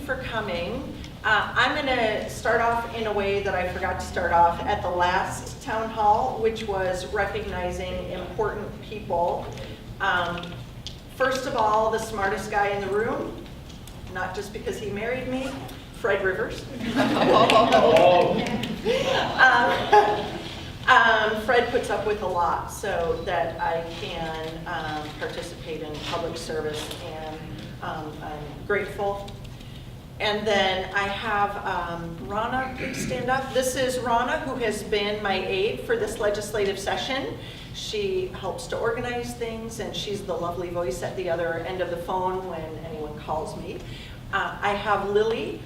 for coming. I'm going to start off in a way that I forgot to start off at the last town hall, which was recognizing important people. First of all, the smartest guy in the room, not just because he married me, Fred Rivers. Fred puts up with a lot so that I can participate in public service, and I'm grateful. And then I have Rana, please stand up. This is Rana, who has been my aide for this legislative session. She helps to organize things, and she's the lovely voice at the other end of the phone when anyone calls me. I have Lily,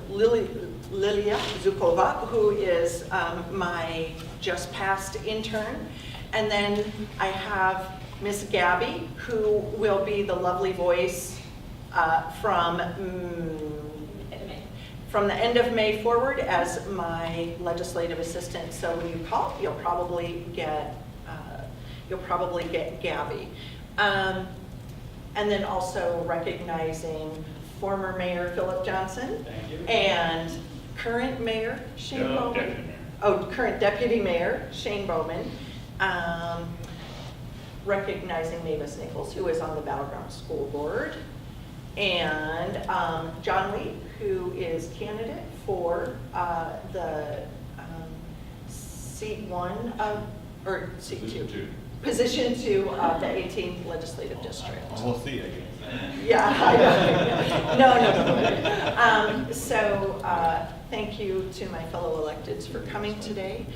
Lilia Zukova, who is my just passed intern. And then I have Miss Gabby, who will be the lovely voice from the end of May forward as my legislative assistant. So when you call, you'll probably get Gabby. And then also recognizing former Mayor Philip Johnson and current Mayor Shane Bowman. Current Deputy Mayor Shane Bowman. Recognizing Mavis Nichols, who is on the Battleground School Board. And John Lee, who is candidate for the seat 1 of, or seat 2. Position 2 of the 18th Legislative District. We'll see, I guess. Yeah, I know. No. So thank you to my fellow electeds for coming today.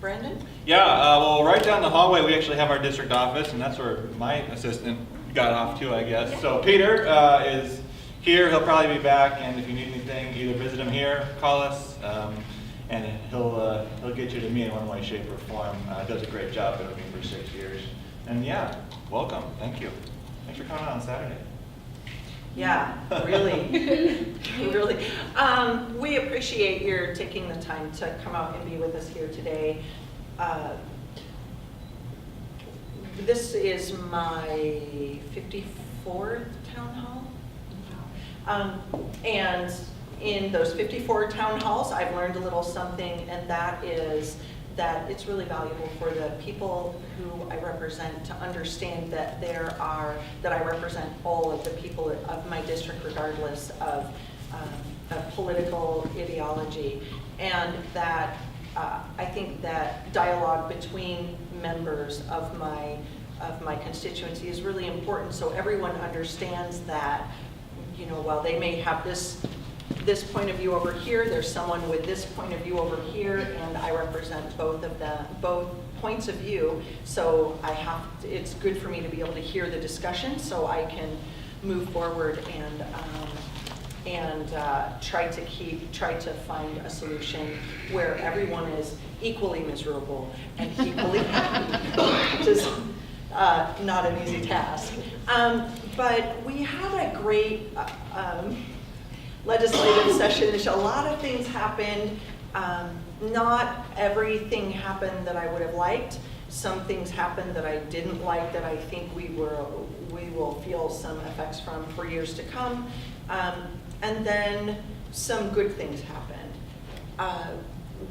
Brandon? Yeah, well, right down the hallway, we actually have our district office, and that's where my assistant got off to, I guess. So Peter is here. He'll probably be back, and if you need anything, either visit him here, call us, and he'll get you to me in one way, shape, or form. Does a great job. Been with me for 6 years. And yeah, welcome. Thank you. Thanks for coming on Saturday. Yeah, really, really. We appreciate your taking the time to come out and be with us here today. This is my 54th town hall. And in those 54 town halls, I've learned a little something, and that is that it's really valuable for the people who I represent to understand that that I represent all of the people of my district, regardless of political ideology. And that I think that dialogue between members of my constituency is really important, so everyone understands that, you know, while they may have this point of view over here, there's someone with this point of view over here, and I represent both points of view. So it's good for me to be able to hear the discussion, so I can move forward and try to find a solution where everyone is equally miserable and equally happy, which is not an easy task. But we had a great legislative session. A lot of things happened. Not everything happened that I would have liked. Some things happened that I didn't like that I think we will feel some effects from for years to come. And then some good things happened.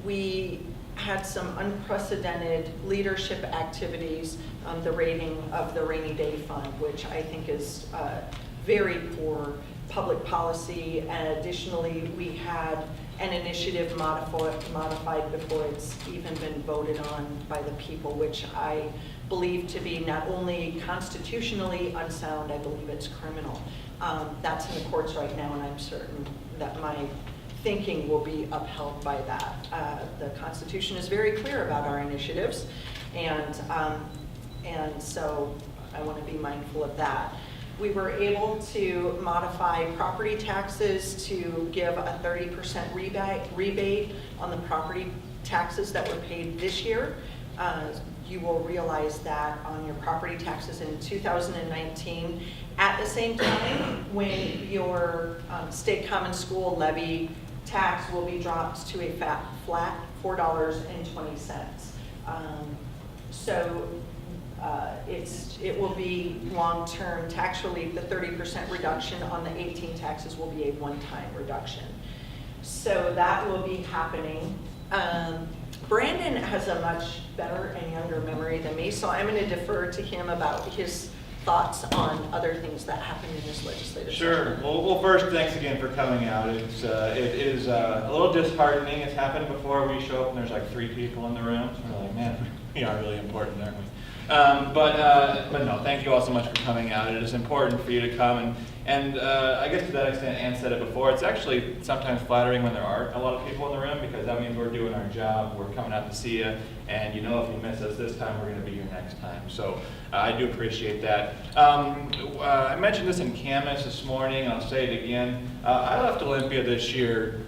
We had some unprecedented leadership activities, the rating of the rainy day fund, which I think is very poor public policy. And additionally, we had an initiative modified before it's even been voted on by the people, which I believe to be not only constitutionally unsound, I believe it's criminal. That's in the courts right now, and I'm certain that my thinking will be upheld by that. The Constitution is very clear about our initiatives, and so I want to be mindful of that. We were able to modify property taxes to give a 30% rebate on the property taxes that were paid this year. You will realize that on your property taxes in 2019. At the same time, when your state common school levy tax will be dropped to a flat $4.20. So it will be long-term tax relief. The 30% reduction on the 18 taxes will be a one-time reduction. So that will be happening. Brandon has a much better and younger memory than me, so I'm going to defer to him about his thoughts on other things that happened in this legislative Sure. session. Well, first, thanks again for coming out. It is a little disheartening. It's happened before. We show up and there's like 3 people in the room. So we're like, man, we are really important, aren't we? But no, thank you all so much for coming out. It is important for you to come, and I guess to that extent, Ann said it before, it's actually sometimes flattering when there are a lot of people in the room, because that means we're doing our job, we're coming out to see you, and you know if you miss us this time, we're going to be here next time. So I do appreciate that. I mentioned this in Camas this morning, and I'll say it again. I left Olympia this year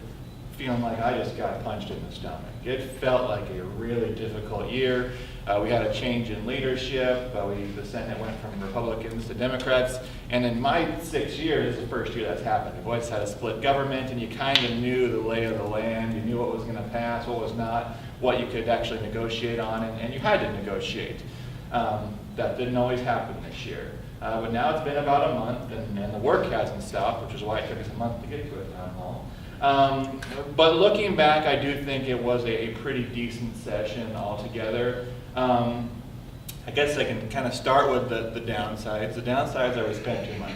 feeling like I just got punched in the stomach. It felt like a really difficult year. We had a change in leadership. The Senate went from Republicans to Democrats. And in my 6 years, this is the first year that's happened. We've always had a split government, and you kind of knew the lay of the land. You knew what was going to pass, what was not, what you could actually negotiate on, and you had to negotiate. That didn't always happen this year. But now it's been about a month, and the work hasn't stopped, which is why it took us a month to get to a town hall. But looking back, I do think it was a pretty decent session altogether. I guess I can kind of start with the downsides. The downsides are we spent too much.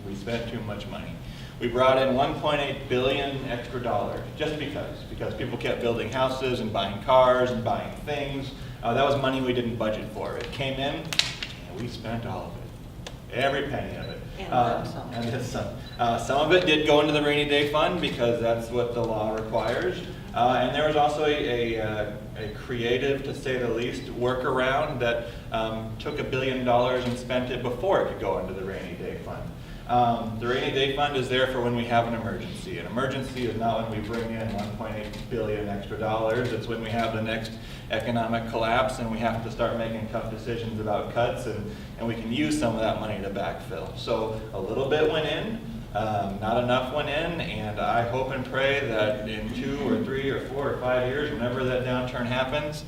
We spent too much money. We brought in $1.8 billion extra dollars just because people kept building houses and buying cars and buying things. That was money we didn't budget for. It came in, and we spent all of it, every penny of it. And then some. Some of it did go into the rainy day fund because that's what the law requires. And there was also a creative, to say the least, workaround that took $1 billion and spent it before it could go into the rainy day fund. The rainy day fund is there for when we have an emergency. An emergency is not when we bring in $1.8 billion extra dollars. It's when we have the next economic collapse and we have to start making tough decisions about cuts, and we can use some of that money to backfill. So a little bit went in. Not enough went in, and I hope and pray that in 2 or 3 or 4 or 5 years, whenever that downturn happens,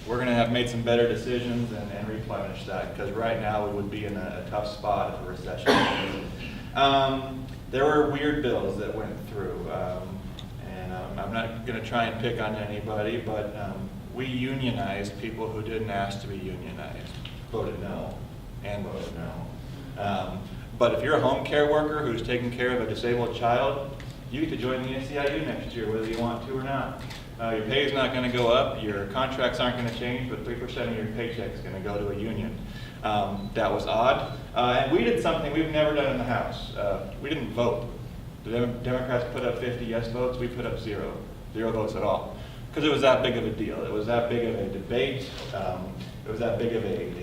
we're going to have made some better decisions and replenish that, because right now we would be in a tough spot if a recession. There were weird bills that went through, and I'm not going to try and pick on anybody, but we unionized people who didn't ask to be unionized, voted no, and voted no. But if you're a home care worker who's taking care of a disabled child, you get to join the SEIU next year, whether you want to or not. Your pay is not going to go up, your contracts aren't going to change, but 3% of your paycheck is going to go to a union. That was odd. And we did something we've never done in the House. We didn't vote. The Democrats put up 50 yes votes, we put up 0 votes at all. Because it was that big of a deal. It was that big of a debate. It was that big of a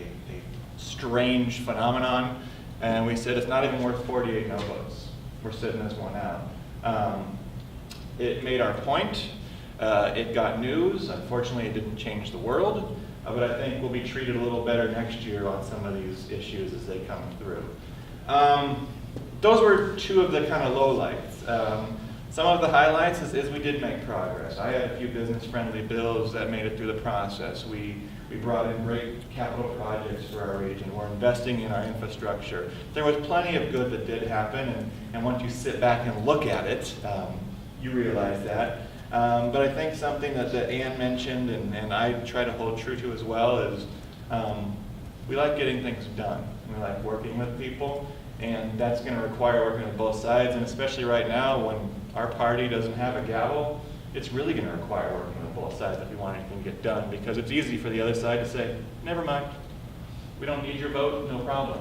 strange phenomenon. And we said it's not even worth 48 no votes. We're sitting this one out. It made our point. It got news. Unfortunately, it didn't change the world. But I think we'll be treated a little better next year on some of these issues as they come through. Those were 2 of the kind of lowlights. Some of the highlights is we did make progress. I had a few business-friendly bills that made it through the process. We brought in great capital projects for our region. We're investing in our infrastructure. There was plenty of good that did happen, and once you sit back and look at it, you realize that. But I think something that Ann mentioned, and I try to hold true to as well, is we like getting things done. We like working with people, and that's going to require working with both sides, and especially right now when our party doesn't have a gavel, it's really going to require working with both sides if we want anything to get done, because it's easy for the other side to say, never mind, we don't need your vote, no problem.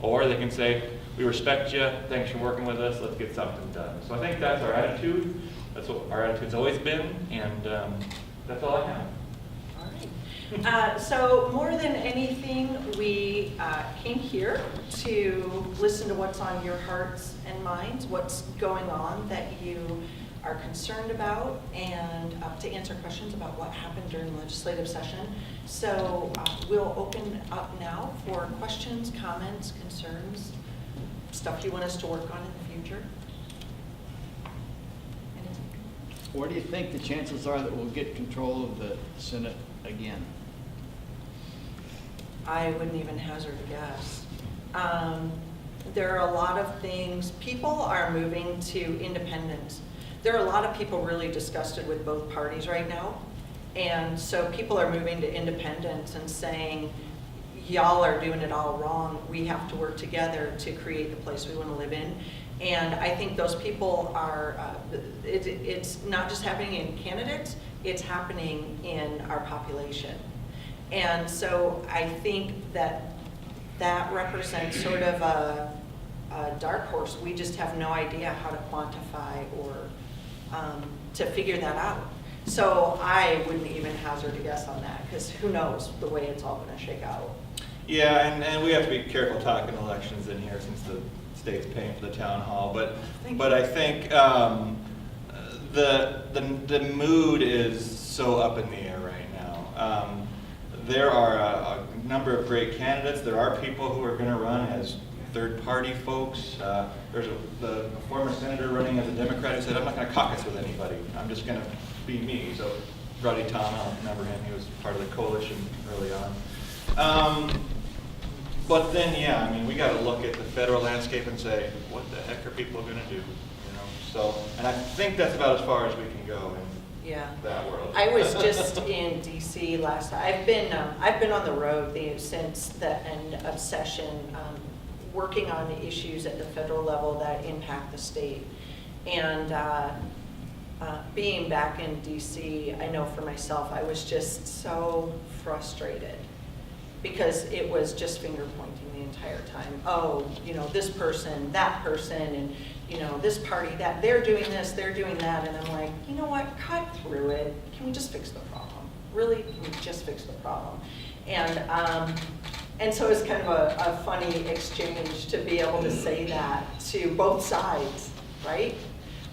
Or they can say, we respect you, thanks for working with us, let's get something done. So I think that's our attitude. That's what our attitude's always been, and that's all I have. All right. So more than anything, we came here to listen to what's on your hearts and minds, what's going on that you are concerned about, and to answer questions about what happened during the legislative session. So we'll open up now for questions, comments, concerns, stuff you want us to work on in the future. What do you think the chances are that we'll get control of the Senate again? I wouldn't even hazard a guess. There are a lot of things, people are moving to independence. There are a lot of people really disgusted with both parties right now. And so people are moving to independence and saying, y'all are doing it all wrong. We have to work together to create the place we want to live in. And I think those people are, it's not just happening in candidates, it's happening in our population. And so I think that that represents sort of a dark horse. We just have no idea how to quantify or to figure that out. So I wouldn't even hazard a guess on that, because who knows the way it's all going to shake out. Yeah, and we have to be careful talking elections in here since the state's paying for the town hall. But I think the mood is so up in the air right now. There are a number of great candidates. There are people who are going to run as third-party folks. There's the former senator running as a Democrat who said, I'm not going to caucus with anybody. I'm just going to be me. So Roddy Tom, I don't remember him. He was part of the coalition early on. But then, yeah, I mean, we got to look at the federal landscape and say, what the heck are people going to do? You know. So, and I think that's about as far as we can go in that world. I was just in D.C. last night. I've been on the road since the end of session, working on the issues at the federal level that impact the state. And being back in D.C., I know for myself, I was just so frustrated because it was just finger pointing the entire time. Oh, you know, this person, that person, and you know, this party, that they're doing this, they're doing that, and I'm like, you know what? Cut through it. Can we just fix the problem? Really, can we just fix the problem? And so it's kind of a funny exchange to be able to say that to both sides, right?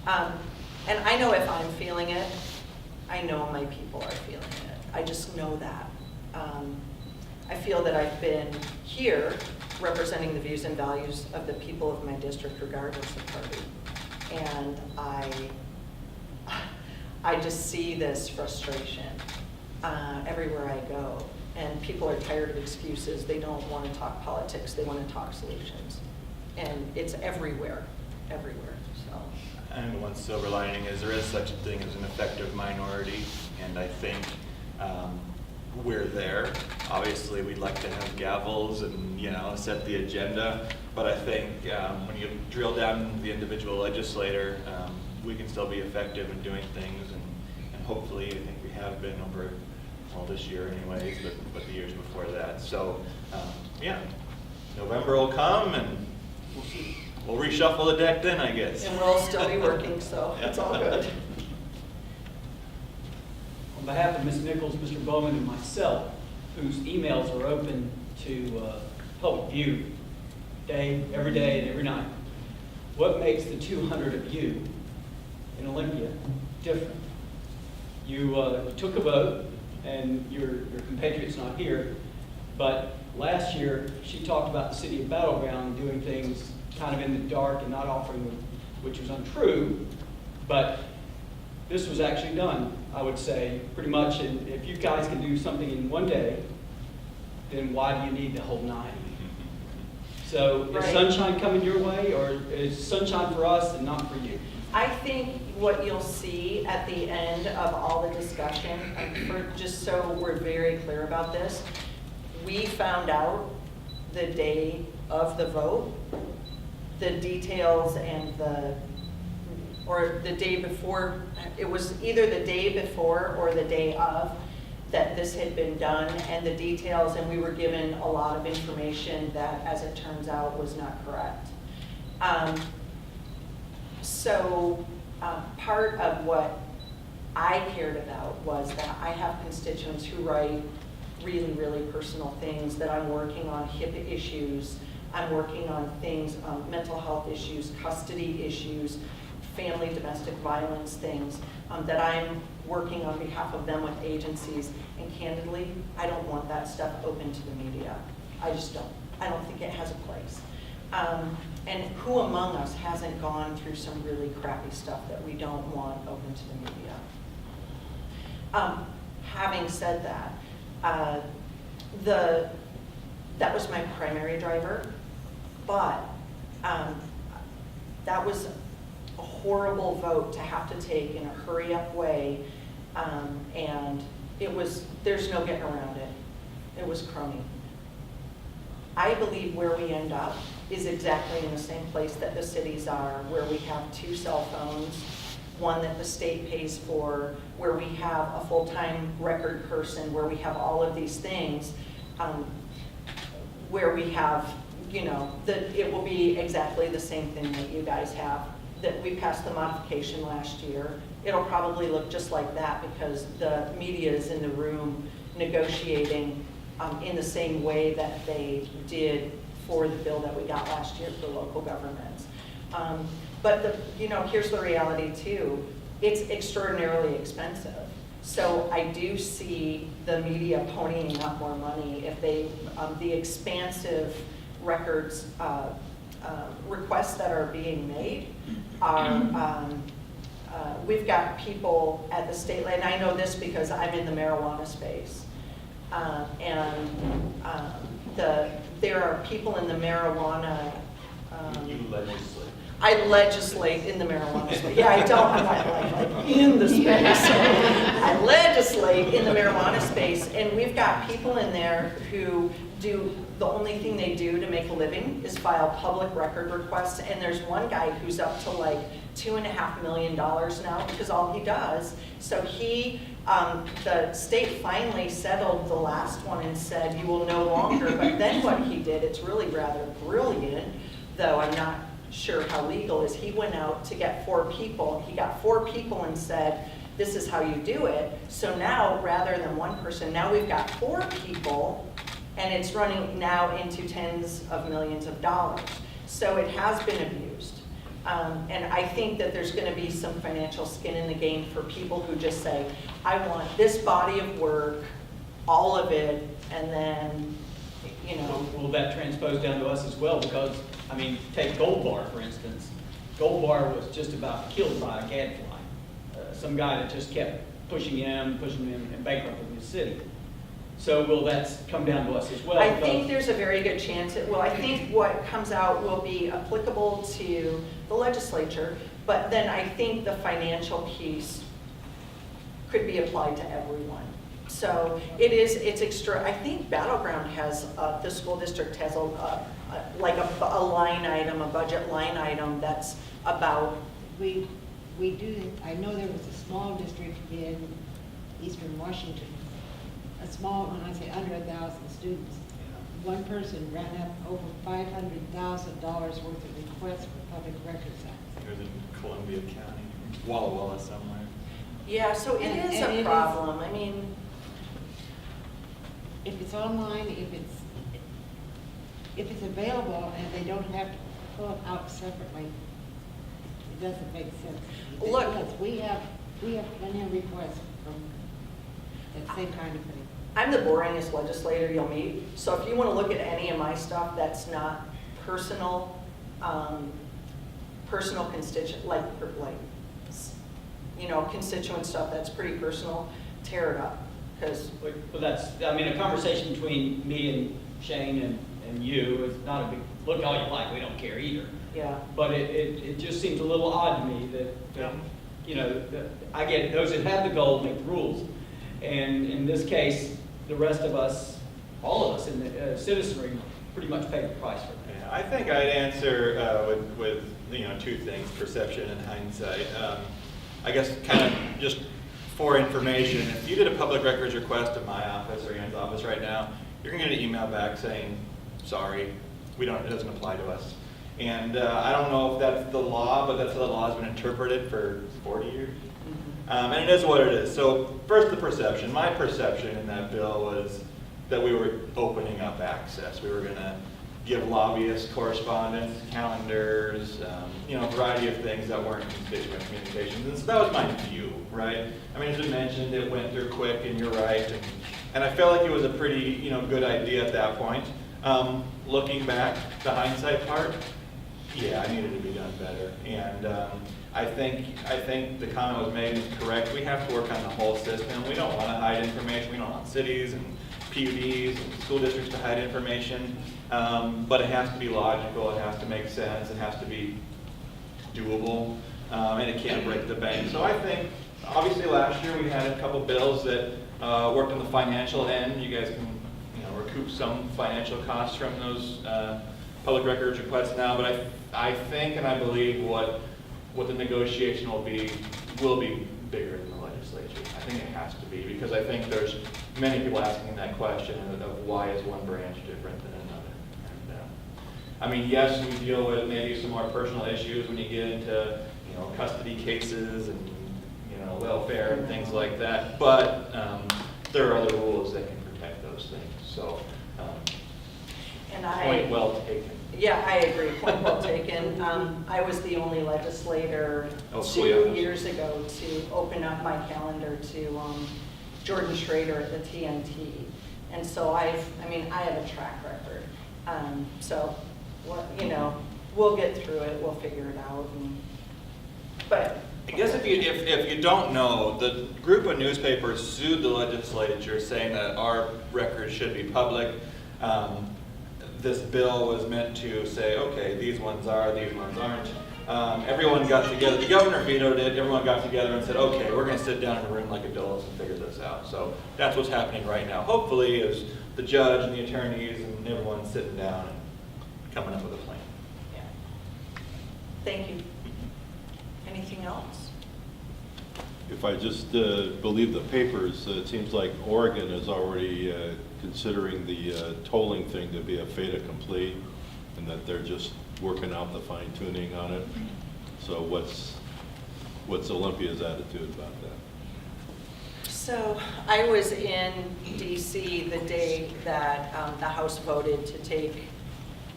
And I know if I'm feeling it, I know my people are feeling it. I just know that. I feel that I've been here representing the views and values of the people of my district regardless of party. And I just see this frustration everywhere I go. And people are tired of excuses. They don't want to talk politics. They want to talk solutions. And it's everywhere, everywhere. So. And one silver lining is there is such a thing as an effective minority, and I think we're there. Obviously, we'd like to have gavels and, you know, set the agenda, but I think when you drill down the individual legislator, we can still be effective in doing things, and hopefully, I think we have been over, well, this year anyways, but the years before that. So, yeah, November will come, and we'll see. We'll reshuffle the deck then, I guess. And we'll still be working, so it's all good. On behalf of Ms. Nichols, Mr. Bowman, and myself, whose emails are open to public view every day and every night, what makes the 200 of you in Olympia different? You took a vote, and your compatriot's not here, but last year she talked about the city of Battleground doing things kind of in the dark and not offering them, which was untrue, but this was actually done, I would say, pretty much. And if you guys can do something in one day, then why do you need the whole 9? So is sunshine coming your way, or is sunshine for us and not for you? I think what you'll see at the end of all the discussion, just so we're very clear about this, we found out the day of the vote, the details and or the day before, it was either the day before or the day of that this had been done, and the details, and we were given a lot of information that, as it turns out, was not correct. So part of what I cared about was that I have constituents who write really, really personal things, that I'm working on HIPAA issues, I'm working on things, mental health issues, custody issues, family domestic violence things, that I'm working on behalf of them with agencies. And candidly, I don't want that stuff open to the media. I just don't. I don't think it has a place. And who among us hasn't gone through some really crappy stuff that we don't want open to the media? Having said that, That was my primary driver, but that was a horrible vote to have to take in a hurry-up way, and there's no getting around it. It was crummy. I believe where we end up is exactly in the same place that the cities are, where we have 2 cell phones, one that the state pays for, where we have a full-time record person, where we have all of these things, where we have, that it will be exactly the same thing that you guys have, that we passed the modification last year. It'll probably look just like that because the media is in the room negotiating in the same way that they did for the bill that we got last year for local governments. But here's the reality too. It's extraordinarily expensive. So I do see the media ponying up more money if they, the expansive records requests that are being made are, we've got people at the state, and I know this because I'm in the marijuana space. There are people in the marijuana. You legislate. I legislate in the marijuana space. Yeah, I don't, I'm not like in the space. I legislate in the marijuana space, and we've got people in there who do, the only thing they do to make a living is file public record requests, and there's one guy who's up to like $2.5 million now because all he does. So the state finally settled the last one and said you will no longer, but then what he did, it's really rather brilliant, though I'm not sure how legal is, he went out to get 4 people. He got 4 people and said, this is how you do it. So now, rather than 1 person, now we've got 4 people, and it's running now into tens of millions of dollars. So it has been abused. And I think that there's going to be some financial skin in the game for people who just say, I want this body of work, all of it, and then, Will that transpose down to us as well? Because, take Gold Bar, for instance. Gold Bar was just about killed by a gadfly. Some guy that just kept pushing him, and bankrupting the city. So will that come down to us as well? I think there's a very good chance it will. I think what comes out will be applicable to the legislature, but then I think the financial piece could be applied to everyone. So it's extra. I think Battleground has, the school district has a line item, a budget line item that's about. We do, I know there was a small district in Eastern Washington, a small, when I say under 1,000 students. One person ran up over $500,000 worth of requests for public records act. It was in Columbia County, Walla Walla somewhere. Yeah, so it is a problem. If it's online, if it's available and they don't have to pull it out separately, it doesn't make sense. Look, because we have plenty of requests from that same kind of thing. I'm the boringest legislator you'll meet. So if you want to look at any of my stuff that's not personal, constituent, constituent stuff that's pretty personal, tear it up. Well, that's, a conversation between me and Shane and you is not a big, look all you like, we don't care either. Yeah. But it just seems a little odd to me that I get it, those that have the goal make the rules. And in this case, the rest of us, all of us in the citizenry, pretty much pay the price for that. Yeah, I think I'd answer with 2 things, perception and hindsight. I guess kind of just for information, if you did a public records request at my office or Ann's office right now, you're going to get an email back saying, sorry, it doesn't apply to us. And I don't know if that's the law, but that's how the law has been interpreted for 40 years. And it is what it is. So first, the perception. My perception in that bill was that we were opening up access. We were going to give lobbyists correspondence, calendars, a variety of things that weren't constituent communications. And so that was my view, right? As you mentioned, it went through quick, and you're right. And I felt like it was a pretty, good idea at that point. Looking back, the hindsight part, yeah, I needed to be done better. And I think the comment was made is correct. We have to work on the whole system. We don't want to hide information. We don't want cities and PUDs and school districts to hide information, but it has to be logical, it has to make sense, it has to be doable, and it can't break the bank. So I think, obviously last year we had a couple bills that worked on the financial end. You guys can recoup some financial costs from those public records requests now, but I think and I believe what the negotiation will be bigger than the legislature. I think it has to be, because I think there's many people asking that question of why is one branch different than another. And, I mean, yes, we deal with maybe some more personal issues when you get into custody cases and welfare and things like that, but there are other rules that can protect those things. So, And point well taken. Yeah, I agree, point well taken. I was the only legislator Oh, 2 yeah. years ago to open up my calendar to Jordan Schrader at the TNT. And so I have a track record. So, we'll get through it, we'll figure it out. But I guess if you don't know, the group of newspapers sued the legislature saying that our records should be public. This bill was meant to say, okay, these ones are, these ones aren't. Everyone got together, the governor vetoed it, everyone got together and said, okay, we're going to sit down in a room like adults and figure this out. So that's what's happening right now. Hopefully, is the judge and the attorneys and everyone sitting down and coming up with a plan. yeah. Thank you. Anything else? If I just believe the papers, it seems like Oregon is already considering the tolling thing to be a fait accompli, and that they're just working out the fine tuning on it. So what's Olympia's attitude about that? So I was in DC the day that the House voted to take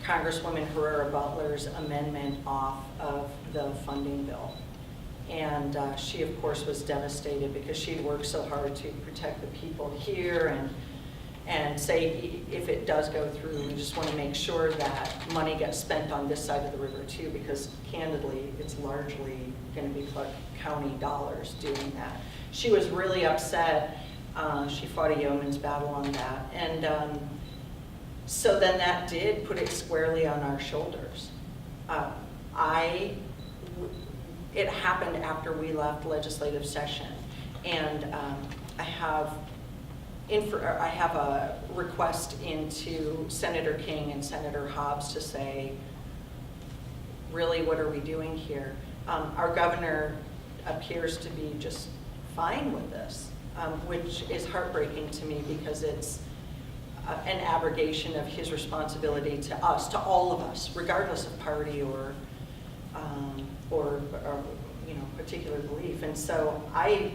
Congresswoman Herrera Butler's amendment off of the funding bill. And she, of course, was devastated because she'd worked so hard to protect the people here and say if it does go through, we just want to make sure that money gets spent on this side of the river too, because candidly, it's largely going to be Clark County dollars doing that. She was really upset. She fought a yeoman's battle on that. And so then that did put it squarely on our shoulders. It happened after we left legislative session, and I have a request into Senator King and Senator Hobbs to say, really, what are we doing here? Our governor appears to be just fine with this, which is heartbreaking to me because it's an abrogation of his responsibility to us, to all of us, regardless of party or particular belief. And so I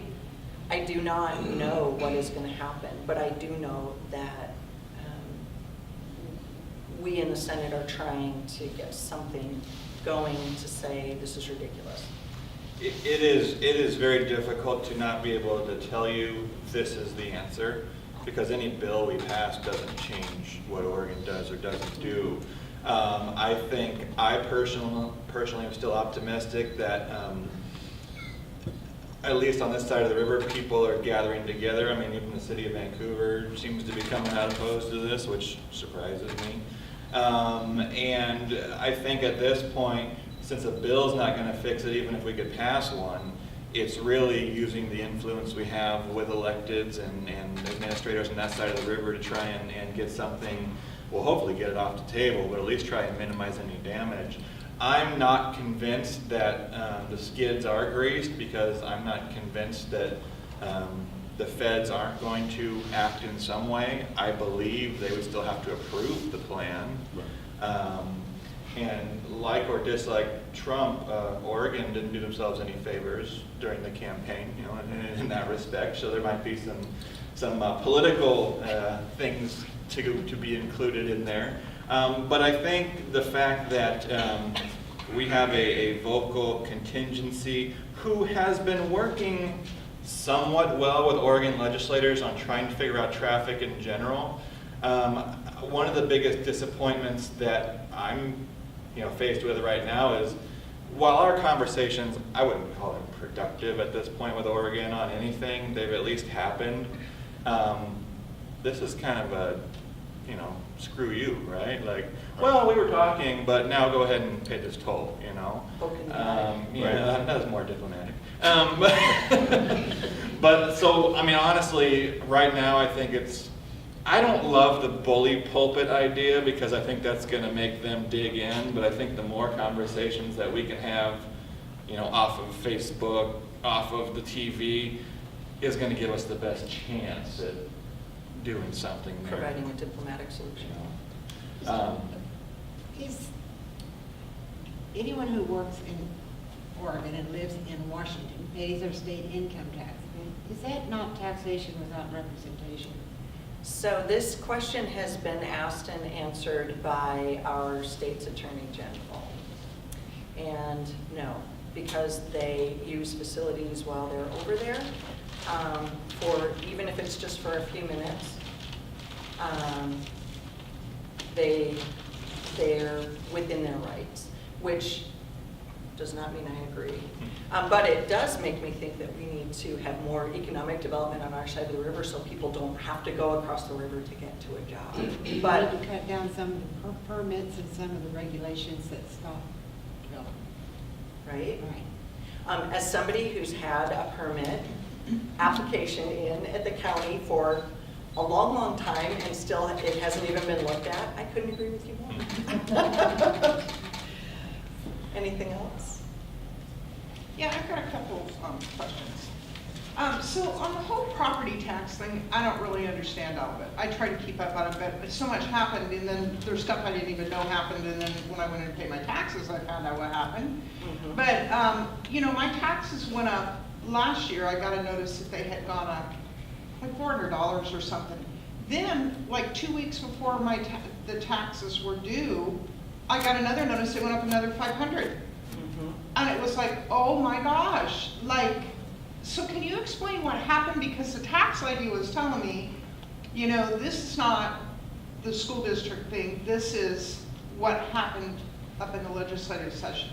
do not know what is going to happen, but I do know that we in the Senate are trying to get something going to say this is ridiculous. It is very difficult to not be able to tell you this is the answer, because any bill we pass doesn't change what Oregon does or doesn't do. I think I personally am still optimistic that at least on this side of the river, people are gathering together. I mean, even the city of Vancouver seems to be coming out opposed to this, which surprises me. And I think at this point, since a bill's not going to fix it, even if we could pass one, it's really using the influence we have with electeds and administrators on that side of the river to try and get something, well, hopefully get it off the table, but at least try and minimize any damage. I'm not convinced that the skids are greased, because I'm not convinced that the feds aren't going to act in some way. I believe they would still have to approve the plan. Right. And like or dislike Trump, Oregon didn't do themselves any favors during the campaign, in that respect. So there might be some political things to be included in there. But I think the fact that we have a vocal contingency who has been working somewhat well with Oregon legislators on trying to figure out traffic in general. One of the biggest disappointments that I'm faced with right now is, while our conversations, I wouldn't call them productive at this point with Oregon on anything, they've at least happened. this is kind of a, you know, screw you, right? Like, well, we were talking, but now go ahead and pay this toll, you know? Yeah, that was more diplomatic. But so, I mean, honestly, right now, I think I don't love the bully pulpit idea because I think that's gonna make them dig in, but I think the more conversations that we can have, you know, off of Facebook, off of the TV, is gonna give us the best chance at doing something there. Providing a diplomatic solution. You know? Is anyone who works in Oregon and lives in Washington pays their state income tax? Is that not taxation without representation? So this question has been asked and answered by our state's attorney general. And no, because they use facilities while they're over there, for, even if it's just for a few minutes, they're within their rights, which does not mean I agree. But it does make me think that we need to have more economic development on our side of the river so people don't have to go across the river to get to a job. But We need to cut down some of the permits and some of the regulations that stop development. right? Right. As somebody who's had a permit application in at the county for a long, long time and still it hasn't even been looked at, I couldn't agree with you more. Anything else? Yeah, I've got a couple of questions. So on the whole property tax thing, I don't really understand all of it. I try to keep up on it, but so much happened, and then there's stuff I didn't even know happened, and then when I went in to pay my taxes, I found out what happened. Mhm. But, you know, my taxes went up last year. I got a notice that they had gone up like $400 or something. Then, like 2 weeks before the taxes were due, I got another notice they went up another 500. Mhm. And it was like, oh my gosh, like, so can you explain what happened? Because the tax lady was telling me, you know, this is not the school district thing, this is what happened up in the legislative session.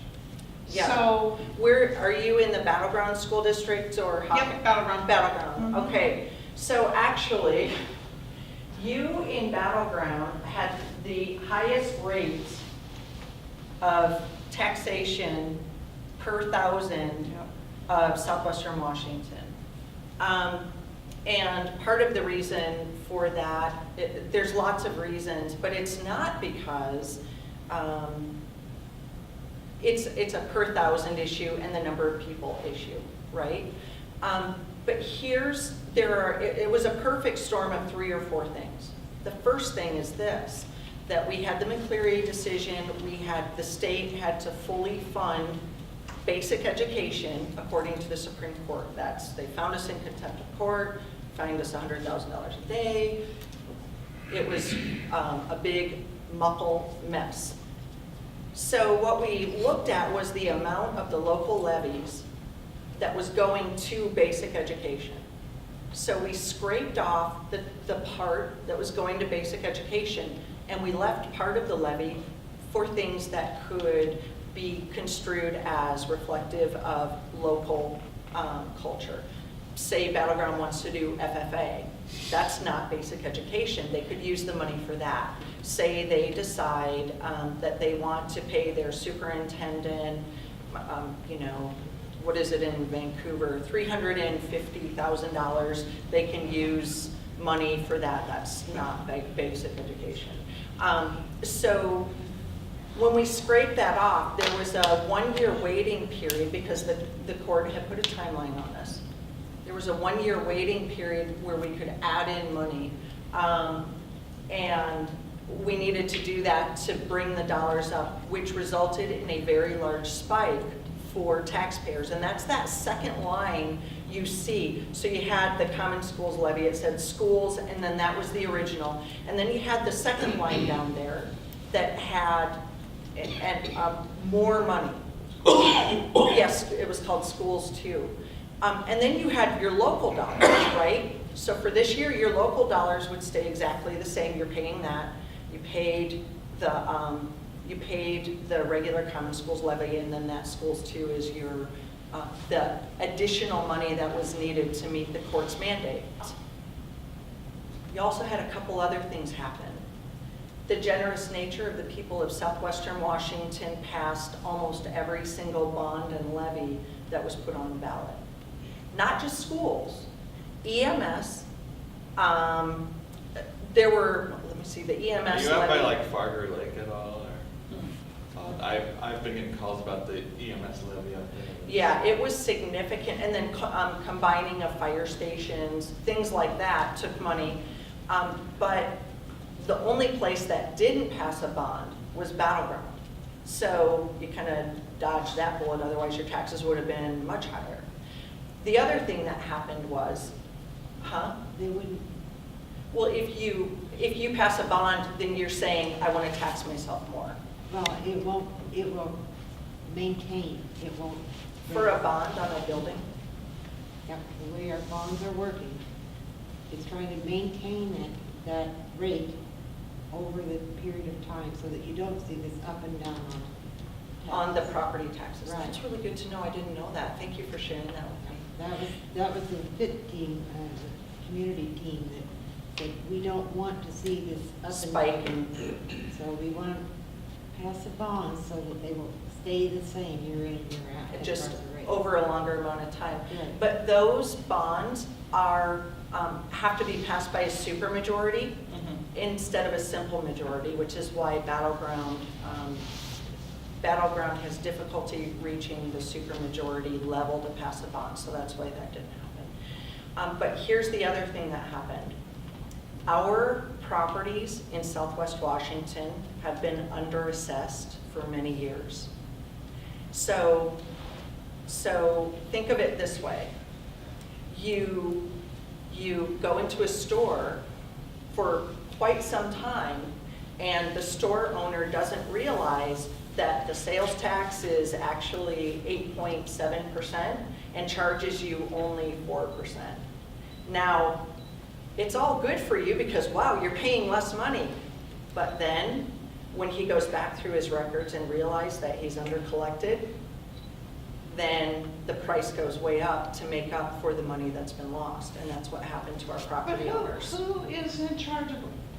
Yeah. So, Where, are you in the Battleground School District or? yep, Battleground. Battleground, Mhm. okay. So actually, you in Battleground had the highest rates of taxation per thousand Yep. of Southwestern Washington. And part of the reason for that, there's lots of reasons, but it's not because it's a per thousand issue and the number of people issue, right? But it was a perfect storm of 3 or 4 things. The first thing is this, that we had the McCleary decision, the state had to fully fund basic education according to the Supreme Court. They found us in contempt of court, fined us $100,000 a day. It was a big muckle mess. So what we looked at was the amount of the local levies that was going to basic education. So we scraped off the part that was going to basic education, and we left part of the levy for things that could be construed as reflective of local culture. Say Battleground wants to do FFA. That's not basic education. They could use the money for that. Say they decide that they want to pay their superintendent, you know, what is it in Vancouver, $350,000. They can use money for that. That's not basic education. So when we scraped that off, there was a 1-year waiting period because the court had put a timeline on this. There was a 1-year waiting period where we could add in money. And we needed to do that to bring the dollars up, which resulted in a very large spike for taxpayers. And that's that second line you see. So you had the common schools levy, it said schools, and then that was the original. And then you had the second line down there that had more money. Yes, it was called schools too. And then you had your local dollars, right? So for this year, your local dollars would stay exactly the same. You're paying that. You paid the regular common schools levy, and then that schools too is your the additional money that was needed to meet the court's mandate. you also had a couple other things happen. The generous nature of the people of southwestern Washington passed almost every single bond and levy that was put on the ballot. Not just schools, EMS, there were, let me see, the EMS Are levy. you out by like Farger Lake at all? Or? I've been getting calls about the EMS levy out there. Yeah, it was significant, and then combining of fire stations, things like that took money. But the only place that didn't pass a bond was Battleground. So you kind of dodged that bullet, otherwise your taxes would have been much higher. The other thing that happened was, They wouldn't, well, if you pass a bond, then you're saying, I want to tax myself more. well, it will maintain, it won't. For a bond on a building? Yep, the way our bonds are working, it's trying to maintain that rate over the period of time so that you don't see this up and down On the property taxes. Right. That's really good to know. I didn't know that. Thank you for sharing that with me. That was the FIT team, the community team, that we don't want to see this up Spike. and down. So we want to pass a bond so that they will stay the same year in, year out. as Just far as the rate. over a longer amount of time. Right. But those bonds are, have to be passed by a supermajority instead of a simple majority, which is why Battleground has difficulty reaching the supermajority level to pass a bond, so that's why that didn't happen. But here's the other thing that happened. Our properties in Southwest Washington have been underassessed for many years. So think of it this way. You go into a store for quite some time, and the store owner doesn't realize that the sales tax is actually 8.7% and charges you only 4%. Now, it's all good for you because, wow, you're paying less money. But then, when he goes back through his records and realizes that he's undercollected, then the price goes way up to make up for the money that's been lost. And that's what happened to our But property owners. who is in charge of,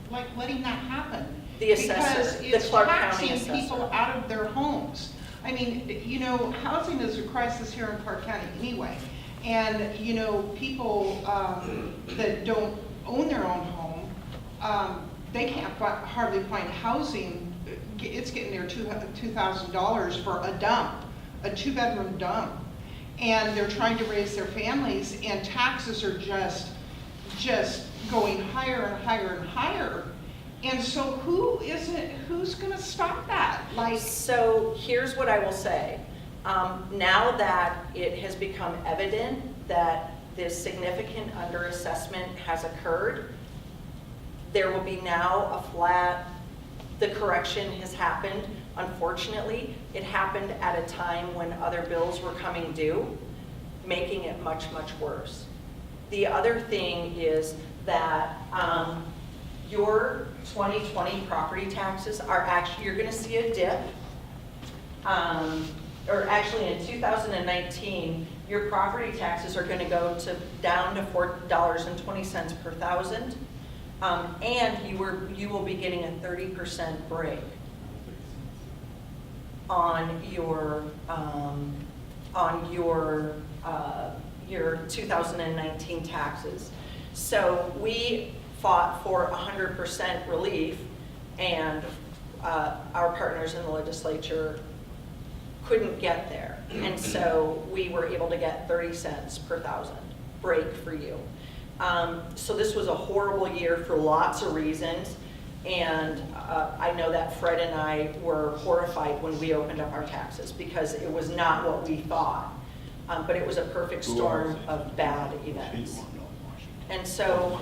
like, letting that happen? The assessor, the Clark County Because it's taxing people assessor. out of their homes. I mean, you know, housing is a crisis here in Clark County anyway. And, you know, people that don't own their own home, they can't hardly find housing. It's getting near $2,000 for a dump, a 2-bedroom dump. And they're trying to raise their families, and taxes are just going higher and higher and higher. And so who's gonna stop that? Like, So here's what I will say. Now that it has become evident that this significant underassessment has occurred, there will be now a flat, the correction has happened. Unfortunately, it happened at a time when other bills were coming due, making it much, much worse. The other thing is that your 2020 property taxes are actually, you're gonna see a dip. Or actually in 2019, your property taxes are gonna go down to $4.20 per thousand. And you will be getting a 30% break on your 2019 taxes. So we fought for 100% relief, and our partners in the legislature couldn't get there. And so we were able to get 30 cents per thousand break for you. So this was a horrible year for lots of reasons. And I know that Fred and I were horrified when we opened up our taxes because it was not what we thought. But it was a perfect storm of bad events. And so,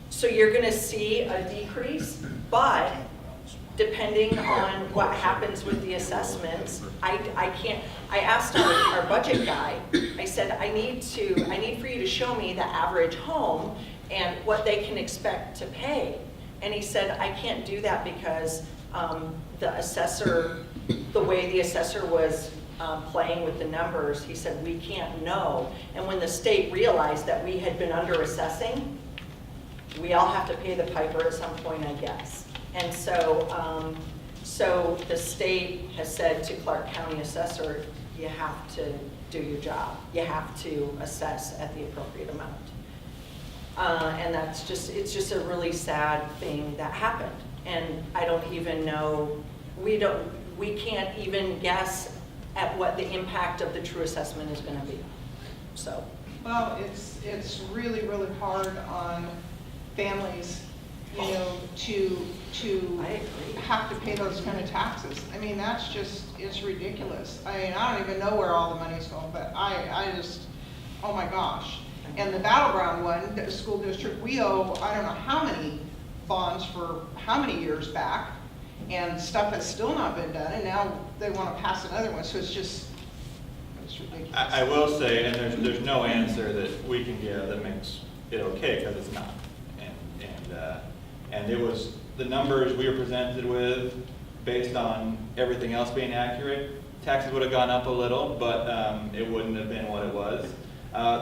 so you're gonna see a decrease, but depending on what happens with the assessments, I asked our budget guy, I said, I need for you to show me the average home and what they can expect to pay. And he said, I can't do that because the assessor, the way the assessor was playing with the numbers, he said, we can't know. And when the state realized that we had been under assessing, we all have to pay the piper at some point, I guess. And so, so the state has said to Clark County Assessor, you have to do your job. You have to assess at the appropriate amount. And that's just, it's just a really sad thing that happened. And I don't even know, we can't even guess at what the impact of the true assessment is gonna be, so. Well, it's really, really hard on families, you know, to I agree. have to pay those kind of taxes. I mean, that's just, it's ridiculous. I mean, I don't even know where all the money's going, but I just, oh my gosh. And the Battleground one, the school district, we owe, I don't know how many bonds for how many years back, and stuff has still not been done, and now they want to pass another one, so it's just, it's ridiculous. I will say, and there's no answer that we can give that makes it okay, because it's not. And it was the numbers we were presented with, based on everything else being accurate. Taxes would have gone up a little, but it wouldn't have been what it was.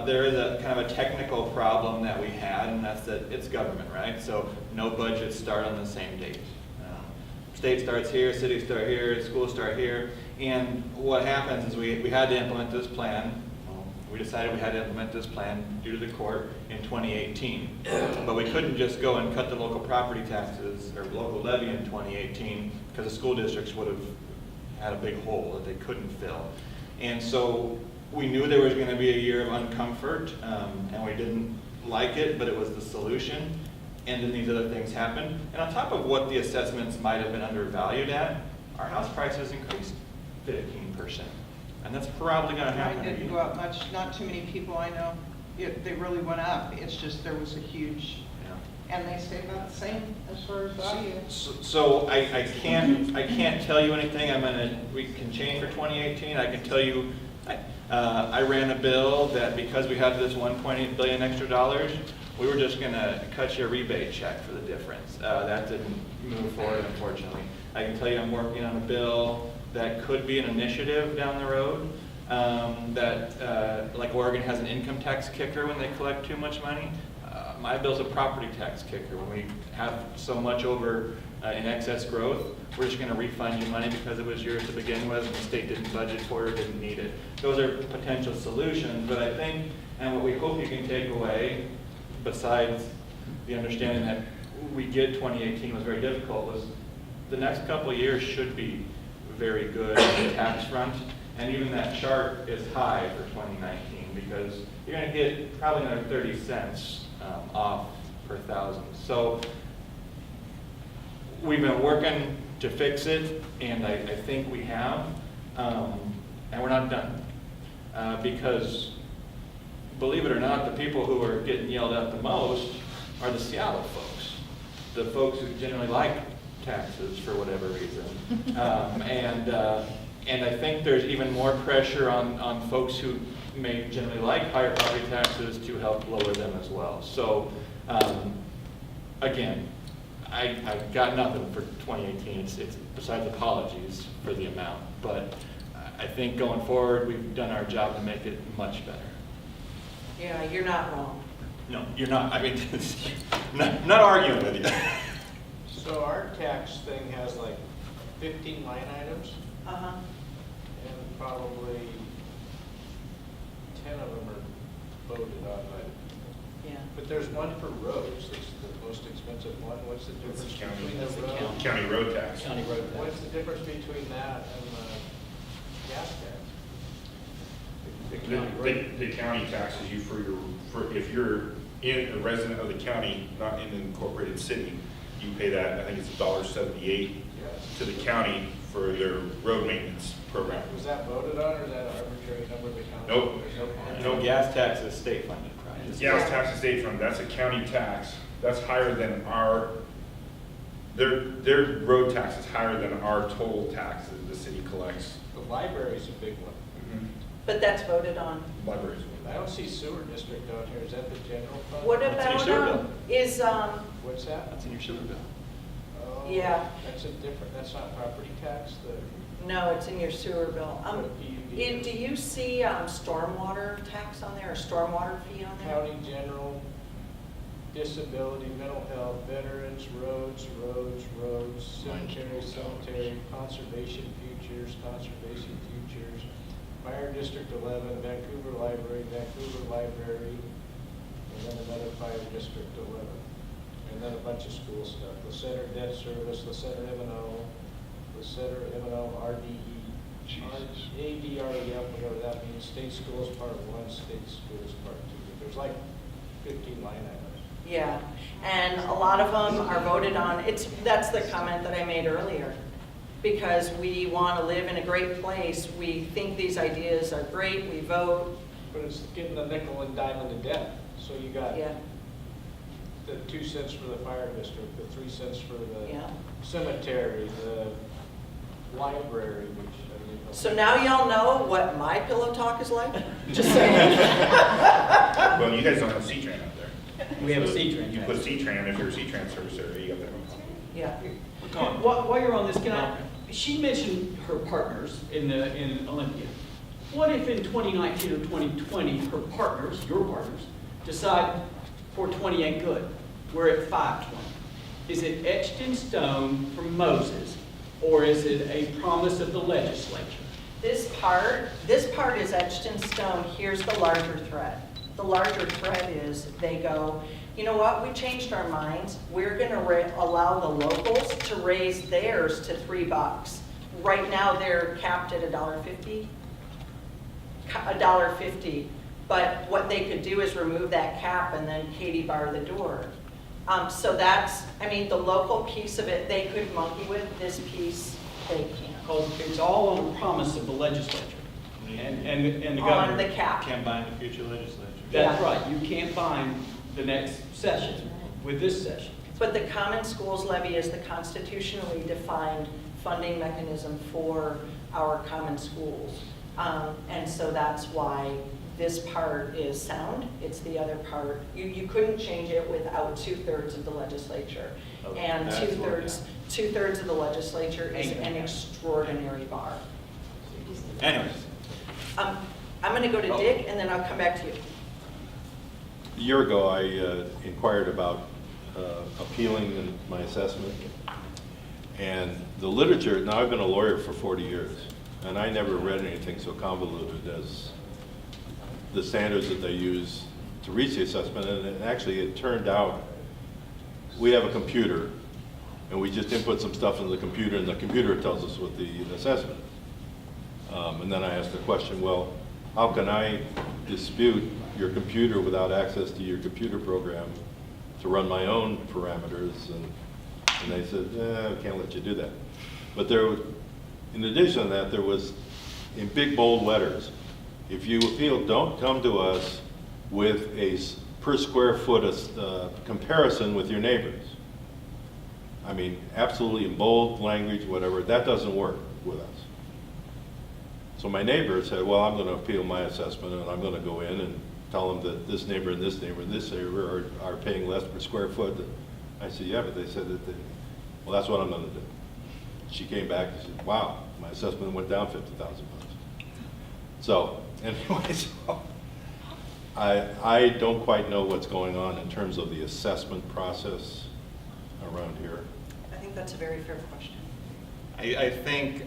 There is a kind of a technical problem that we had, and that's that it's government, right? So no budgets start on the same date. State starts here, cities start here, schools start here. And what happens is we had to implement this plan. We decided we had to implement this plan due to the court in 2018. But we couldn't just go and cut the local property taxes or local levy in 2018 because the school districts would have had a big hole that they couldn't fill. And so we knew there was going to be a year of uncomfort, and we didn't like it, but it was the solution. And then these other things happened. And on top of what the assessments might have been undervalued at, our house prices increased 15%. And that's probably going to happen Mine didn't again. go up much, not too many people I know, they really went up. It's just, there was a huge, Yeah. and they stayed about the same as far as value. So I can't tell you anything. We can change for 2018. I can tell you, I ran a bill that because we had this $1.8 billion extra dollars, we were just going to cut you a rebate check for the difference. That didn't move forward, unfortunately. I can tell you I'm working on a bill that could be an initiative down the road, like Oregon has an income tax kicker when they collect too much money. My bill's a property tax kicker. When we have so much over in excess growth, we're just going to refund you money because it was yours to begin with and the state didn't budget for it or didn't need it. Those are potential solutions, but I think, and what we hope you can take away, besides the understanding that we get 2018 was very difficult, was the next couple of years should be very good on the tax front, and even that chart is high for 2019 because you're going to get probably another 30 cents off per thousand. So we've been working to fix it, and I think we have, and we're not done. Because believe it or not, the people who are getting yelled at the most are the Seattle folks, the folks who generally like taxes for whatever reason. And I think there's even more pressure on folks who may generally like higher property taxes to help lower them as well. So again, I got nothing for 2018. It's besides apologies for the amount, but I think going forward, we've done our job to make it much better. Yeah, you're not wrong. No, you're not. I mean, not arguing with you. So our tax thing has like 15 line items, Uh-huh. and probably 10 of them are voted on, Yeah. but there's one for roads, it's the most expensive one. What's the difference It's county. between That's the the road? county. County road tax. County road tax. What's the difference between that and the gas tax? The county taxes you for if you're in a resident of the county, not in an incorporated city, you pay that, I think it's $1.78 to the county for their road maintenance program. Was that voted on, or is that an arbitrary number the county? Nope. There's No, gas tax is state funded, right? Gas tax and state fund, that's a county tax. That's higher than their road tax is higher than our total tax that the city collects. The library's a big one. But that's voted on. Libraries. I don't see sewer district down here. Is that the general fund? What That's in your about, sewer bill. is, What's that? That's in your sewer bill. Oh, Yeah. That's a different, that's not property tax, the. no, it's in your sewer bill. What PUD? Do you see stormwater tax on there, or stormwater fee on there? County general, disability, mental health, veterans, roads, cemetery, conservation futures, Fire District 11, Vancouver Library, and then another Fire District 11. And then a bunch of school stuff, the center debt service, the center M&O, RDE, ADREF, whatever that means, state schools part 1, state schools part 2. There's like 15 line items. Yeah, and a lot of them are voted on. That's the comment that I made earlier. Because we want to live in a great place, we think these ideas are great, we vote. But it's getting the nickel and dime in debt. So you got Yeah, the 2 cents for the fire district, the 3 cents for the yeah. cemetery, the library, which, I mean. So now y'all know what my pillow talk is like? Just saying. Well, you guys don't have C-Tran out there. We have a So C-Tran. You put C-Tran, if you're a C-Tran service area, you got that one. Yeah. While you're on this, she mentioned her partners in Olympia. What if in 2019 or 2020, her partners, your partners, decide 420 ain't good? We're at 520. Is it etched in stone from Moses, or is it a promise of the legislature? This part is etched in stone. Here's the larger thread. The larger thread is they go, you know what, we changed our minds. We're gonna allow the locals to raise theirs to $3. Right now, they're capped at $1.50. $1.50. But what they could do is remove that cap and then Katie bar the door. So that's, I mean, the local piece of it, they could monkey with. This piece, they can't. Because it's all on a promise of the legislature and the governor. On the cap. Can't bind the future legislature. That's Yeah. right. You can't bind the next session with this session. But the common schools levy is the constitutionally defined funding mechanism for our common schools. And so that's why this part is sound. It's the other part. You couldn't change it without 2/3 of the legislature. Okay, And that's what, two-thirds of the legislature is Ain't gonna an happen. extraordinary bar. Anyways, I'm going to go to Dick and then I'll come back to you. A year ago, I inquired about appealing my assessment. And the literature, now I've been a lawyer for 40 years, and I never read anything so convoluted as the standards that they use to reach the assessment. And actually, it turned out, we have a computer, and we just input some stuff into the computer, and the computer tells us what the assessment is. And then I asked the question, well, how can I dispute your computer without access to your computer program to run my own parameters? And they said, we can't let you do that. But there, in addition to that, there was, in big bold letters, if you appeal, don't come to us with a per square foot comparison with your neighbors. I mean, absolutely in bold language, whatever, that doesn't work with us. So my neighbor said, well, I'm going to appeal my assessment, and I'm going to go in and tell them that this neighbor and this neighbor and this neighbor are paying less per square foot. I said, yeah, but they said that, well, that's what I'm going to do. She came back and said, wow, my assessment went down $50,000. So, anyway, so I don't quite know what's going on in terms of the assessment process around here. I think that's a very fair question. I think,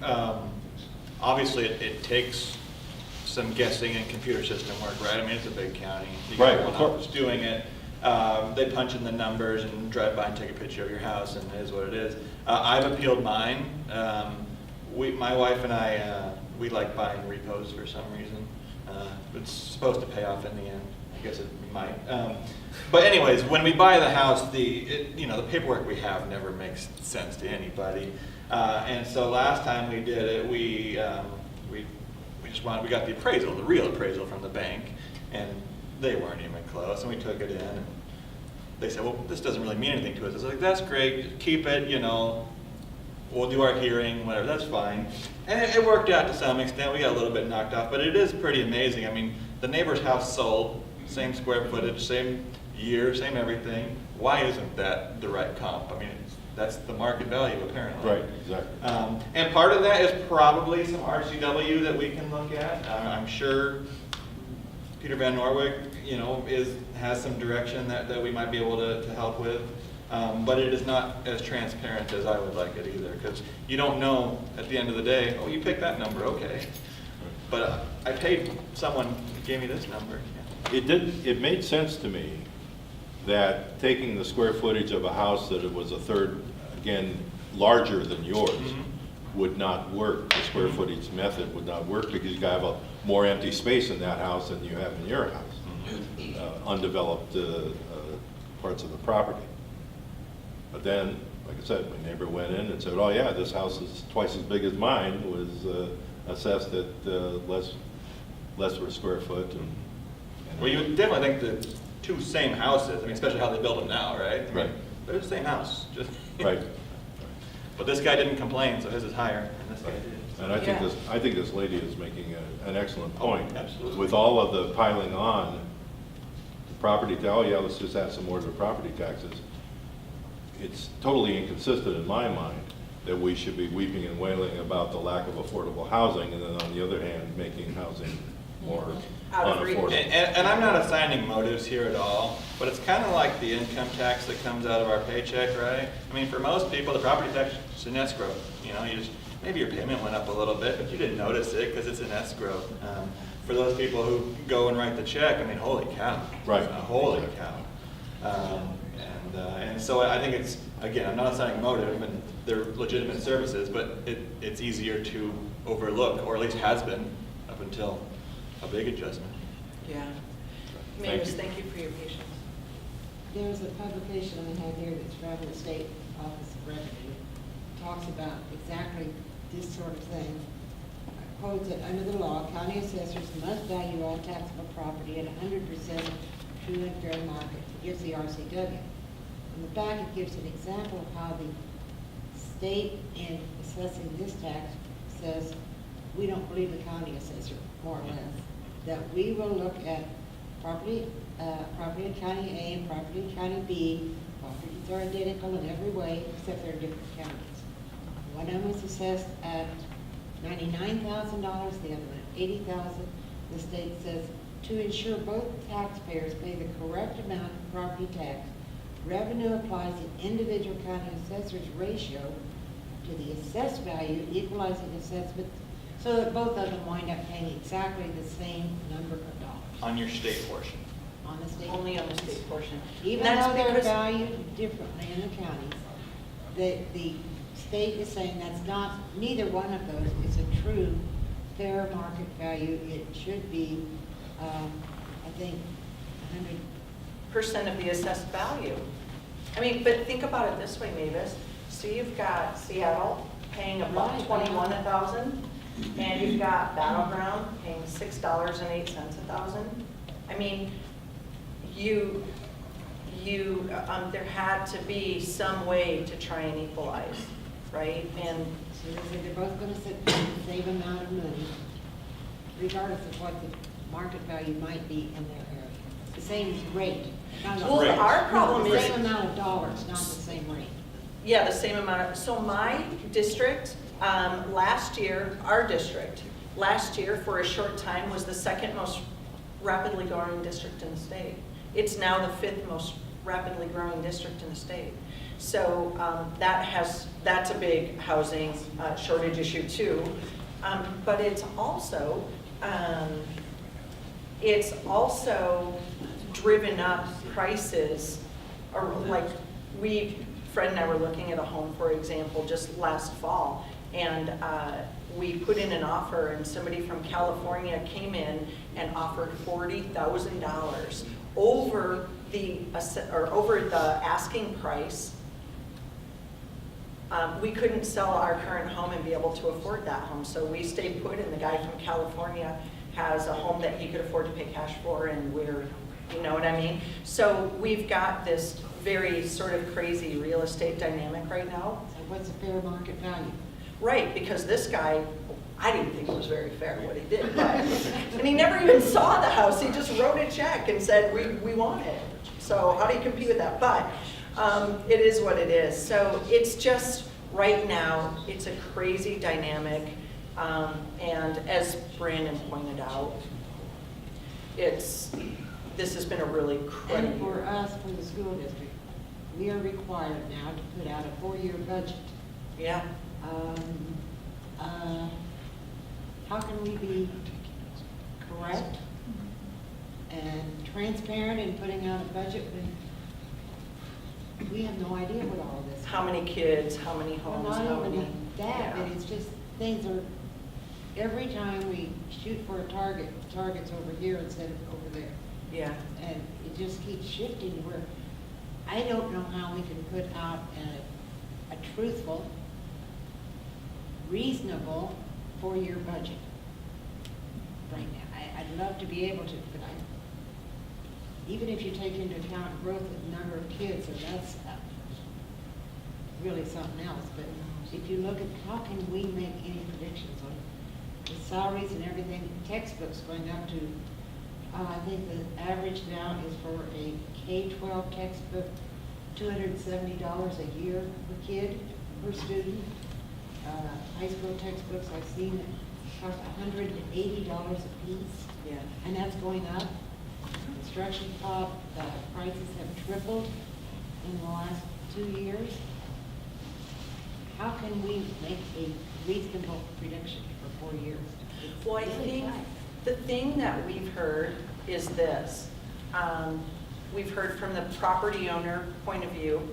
obviously, it takes some guessing and computer system work, right? I mean, it's a big county. You got Right, of one course. office doing it. They punch in the numbers and drive by and take a picture of your house, and it is what it is. I've appealed mine. My wife and I, we like buying repos for some reason. It's supposed to pay off in the end. I guess it might. But anyways, when we buy the house, the paperwork we have never makes sense to anybody. And so last time we did it, we got the appraisal, the real appraisal from the bank, and they weren't even close. And we took it in, and they said, "Well, this doesn't really mean anything to us." I was like, "That's great. Keep it. We'll do our hearing, whatever. That's fine." And it worked out to some extent. We got a little bit knocked off, but it is pretty amazing. I mean, the neighbor's house sold, same square footage, same year, same everything. Why isn't that the right comp? I mean, that's the market value, apparently. Right, exactly. And part of that is probably some RCW that we can look at. I'm sure Peter Van Norwick, has some direction that we might be able to help with. But it is not as transparent as I would like it either, because you don't know at the end of the day, oh, you picked that number, okay. But I paid someone who gave me this number. It made sense to me that taking the square footage of a house that it was a third, again, larger than yours, would not work. The square footage method would not work because you have a more empty space in that house than you have in your house, undeveloped parts of the property. But then, like I said, my neighbor went in and said, oh yeah, this house is twice as big as mine, was assessed at less per square foot. Well, you would definitely think the two same houses, especially how they build them now, right? Right. They're the same house, just. Right. But this guy didn't complain, so his is higher, and this guy did. And I think this lady is making an excellent point. Oh, absolutely. With all of the piling on, the property, oh yeah, let's just add some more to the property taxes. It's totally inconsistent in my mind that we should be weeping and wailing about the lack of affordable housing, and then on the other hand, making housing more Out of reach. unaffordable. And I'm not assigning motives here at all, but it's kind of like the income tax that comes out of our paycheck, right? I mean, for most people, the property tax is an escrow. Maybe your payment went up a little bit, but you didn't notice it because it's an escrow. For those people who go and write the check, I mean, holy cow. Right. Holy cow. And so I think it's, again, I'm not assigning motive, and they're legitimate services, but it's easier to overlook, or at least has been up until a big adjustment. Yeah. Thank Mavis, you. thank you for your patience. There's a publication I have here that's from the State Office of Revenue, talks about exactly this sort of thing. Quotes that under the law, county assessors must value all taxable property at 100% true and fair market. It gives the RCW. In the back, it gives an example of how the state, in assessing this tax, says, we don't believe the county assessor, more or less, that we will look at property in county A and property in county B. Properties are identical in every way, except they're different counties. One of them was assessed at $99,000, the other one at $80,000. The state says, to ensure both taxpayers pay the correct amount of property tax, revenue applies the individual county assessor's ratio to the assessed value, equalizing assessment, so that both of them wind up paying exactly the same number of dollars On your state portion. on the state. Only on the state portion. Even And that's though they're because- valued differently in the counties, the state is saying that's not, neither one of those is a true fair market value. It should be, I think, 100% of the assessed value. I mean, but think about it this way, Mavis. So you've got Seattle paying about Right. $21,000, and you've got Battleground paying $6.08 a thousand. I mean, there had to be some way to try and equalize, right? And So they say they're both going to sit the same amount of money, regardless of what the market value might be in their area. The same rate. well, Rate. our problem The is. same amount of dollars, not the same rate. Yeah, the same amount. So my district, last year, our district, last year for a short time was the second most rapidly growing district in the state. It's now the fifth most rapidly growing district in the state. So that's a big housing shortage issue too. But it's also driven up prices, or like Fred and I were looking at a home, for example, just last fall, and we put in an offer, and somebody from California came in and offered $40,000 over the asking price. We couldn't sell our current home and be able to afford that home, so we stayed put, and the guy from California has a home that he could afford to pay cash for, and you know what I mean? So we've got this very sort of crazy real estate dynamic right now. So what's the fair market value? Right, because this guy, I didn't think it was very fair what he did, but, and he never even saw the house, he just wrote a check and said, we want it. So how do you compete with that? But it is what it is. So it's just, right now, it's a crazy dynamic, and as Brandon pointed out, this has been a really cruddy And for year. us, for the school district, we are required now to put out a 4-year budget. Yeah, How can we be correct and transparent in putting out a budget when we have no idea what all of this is? how many kids, how many Well, homes, not how even many. that, but Yeah. it's just, things are, every time we shoot for a target, the target's over here instead of over there. Yeah, And it just keeps shifting where I don't know how we can put out a truthful, reasonable 4-year budget right now. I'd love to be able to, but even if you take into account growth of number of kids, and that's really something else, but if you look at how can we make any predictions on the salaries and everything, textbooks going up to, I think the average now is for a K-12 textbook, $270 a year per kid, per student. High school textbooks, I've seen it cost $180 a piece, yeah. and that's going up. Construction prices have tripled in the last 2 years. How can we make a reasonable prediction for 4 years? It's Well, I really think tough. the thing that we've heard is this. We've heard from the property owner point of view,